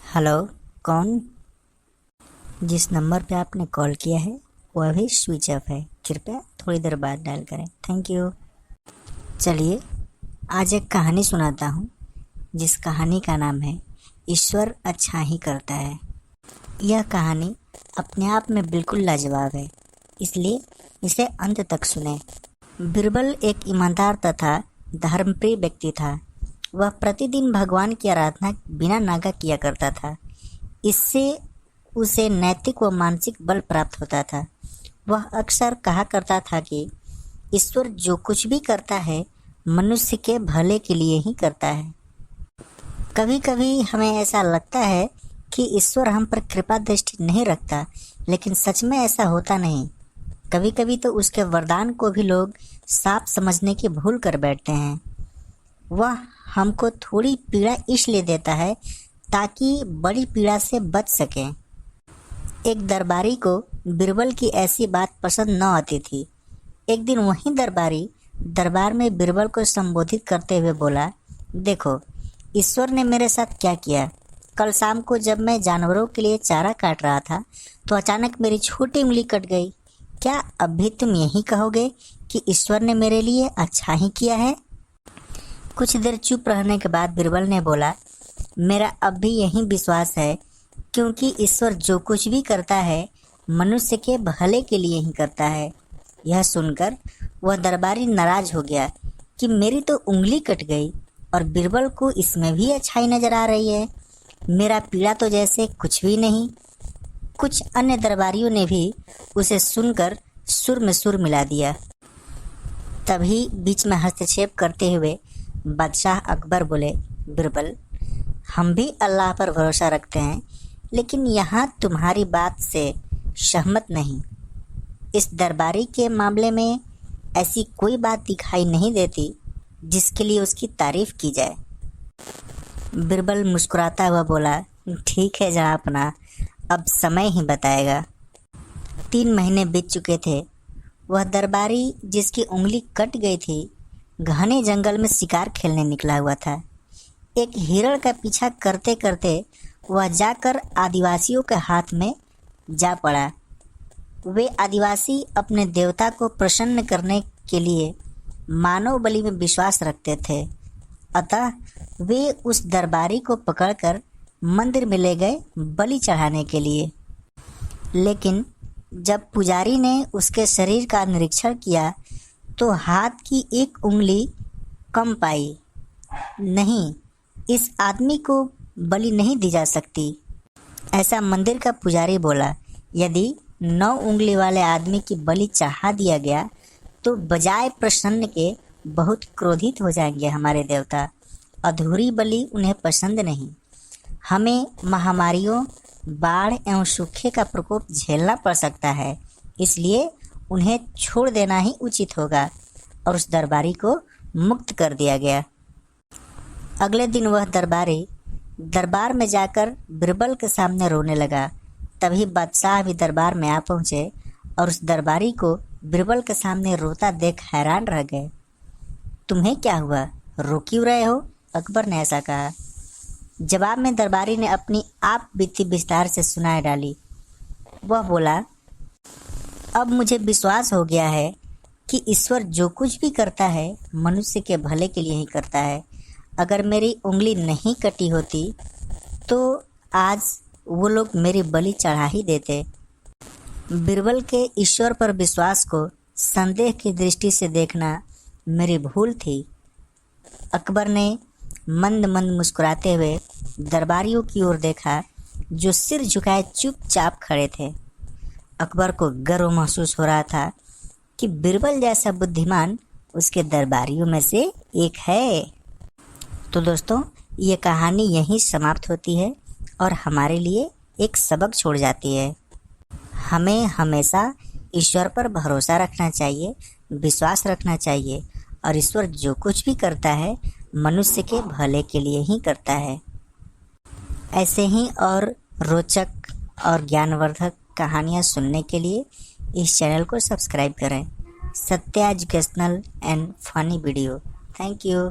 Hello. कौन? जिस number पे आपने कॉल किया है वो अभी स्विच ऑफ है। कृपया थोड़ी देर बाद डायल करें। Thank you. चलिए आज एक कहानी सुनाता हूँ जिस कहानी का नाम है ईश्वर अच्छा ही करता है। यह कहानी अपने आप में बिल्कुल लाजवाब है, इसलिए इसे अंत तक सुने। बीरबल एक ईमानदार तथा धर्मप्रिय व्यक्ति था। वह प्रतिदिन भगवान की आराधना बिना नागा किया करता था। इससे उसे नैतिक व मानसिक बल प्राप्त होता था। वह अक्सर कहा करता था कि ईश्वर जो कुछ भी करता है मनुष्य के भले के लिए ही करता है। कभी कभी हमें ऐसा लगता है कि ईश्वर हम पर कृपा दृष्टि नहीं रखता, लेकिन सच में ऐसा होता नहीं। कभी कभी तो उसके वरदान को भी लोग साफ समझने की भूल कर बैठते हैं। वह हमको थोड़ी पीड़ा इसलिए देता है ताकि बड़ी पीड़ा से बच सकें। एक दरबारी को बीरबल की ऐसी बात पसंद न आती थी। एक दिन वही दरबारी दरबार में बीरबल को संबोधित करते हुए बोला, देखो ईश्वर ने मेरे साथ क्या किया। कल शाम को जब मैं जानवरों के लिए चारा काट रहा था तो अचानक मेरी छोटी उंगली कट गई। क्या अब भी तुम यही कहोगे कि ईश्वर ने मेरे लिए अच्छा ही किया है? कुछ देर चुप रहने के बाद बीरबल ने बोला, मेरा अब भी यही विश्वास है, क्योंकि ईश्वर जो कुछ भी करता है मनुष्य के भले के लिए ही करता है। यह सुनकर वह दरबारी नाराज हो गया कि मेरी तो उंगली कट गई और बीरबल को इसमें भी अच्छाई नजर आ रही है। मेरा पीड़ा तो जैसे कुछ भी नहीं। कुछ अन्य दरबारियों ने भी उसे सुनकर सुर में सुर मिला दिया। तभी बीच में हस्तक्षेप करते हुए बादशाह अकबर बोले, बीरबल हम भी अल्लाह पर भरोसा रखते हैं, लेकिन यहाँ तुम्हारी बात से सहमत नहीं। इस दरबारी के मामले में ऐसी कोई बात दिखाई नहीं देती जिसके लिए उसकी तारीफ की जाए। बीरबल मुस्कुराता हुआ बोला, ठीक है जनाबना, अब समय ही बताएगा। 3 महीने बीत चुके थे। वह दरबारी जिसकी उंगली कट गई थी घने जंगल में शिकार खेलने निकला हुआ था। एक हिरण का पीछा करते करते वह जाकर आदिवासियों के हाथ में जा पड़ा। वे आदिवासी अपने देवता को प्रसन्न करने के लिए मानव बलि में विश्वास रखते थे, अतः वे उस दरबारी को पकड़कर मंदिर में ले गए बलि चढ़ाने के लिए। लेकिन जब पुजारी ने उसके शरीर का निरीक्षण किया तो हाथ की एक उंगली कम पाई। नहीं, इस आदमी को बलि नहीं दी जा सकती, ऐसा मंदिर का पुजारी बोला। यदि 9 उंगली वाले आदमी की बलि चढ़ा दिया गया तो बजाय प्रसन्न के बहुत क्रोधित हो जाएंगे हमारे देवता। अधूरी बलि उन्हें पसंद नहीं। हमें महामारियों, बाढ़ एवं सूखे का प्रकोप झेलना पड़ सकता है, इसलिए उन्हें छोड़ देना ही उचित होगा। और उस दरबारी को मुक्त कर दिया गया। अगले दिन वह दरबारी दरबार में जाकर बीरबल के सामने रोने लगा। तभी बादशाह भी दरबार में आ पहुँचे और उस दरबारी को बीरबल के सामने रोता देख हैरान रह गए। तुम्हें क्या हुआ, रो क्यों रहे हो? अकबर ने ऐसा कहा। जवाब में दरबारी ने अपनी आप बीती विस्तार से सुनाई डाली। वह बोला, अब मुझे विश्वास हो गया है कि ईश्वर जो कुछ भी करता है मनुष्य के भले के लिए ही करता है। अगर मेरी उंगली नहीं कटी होती तो आज वो लोग मेरी बलि चढ़ा ही देते। बीरबल के ईश्वर पर विश्वास को संदेह की दृष्टि से देखना मेरी भूल थी। अकबर ने मंद मंद मुस्कुराते हुए दरबारियों की ओर देखा जो सिर झुकाए चुपचाप खड़े थे। अकबर को गर्व महसूस हो रहा था कि बीरबल जैसा बुद्धिमान उसके दरबारियों में से एक है। तो दोस्तों, ये कहानी यहीं समाप्त होती है और हमारे लिए एक सबक छोड़ जाती है। हमें हमेशा ईश्वर पर भरोसा रखना चाहिए, विश्वास रखना चाहिए, और ईश्वर जो कुछ भी करता है मनुष्य के भले के लिए ही करता है। ऐसे ही और रोचक और ज्ञानवर्धक कहानियाँ सुनने के लिए इस चैनल को सब्सक्राइब करें। Satya educational and funny video. Thank you.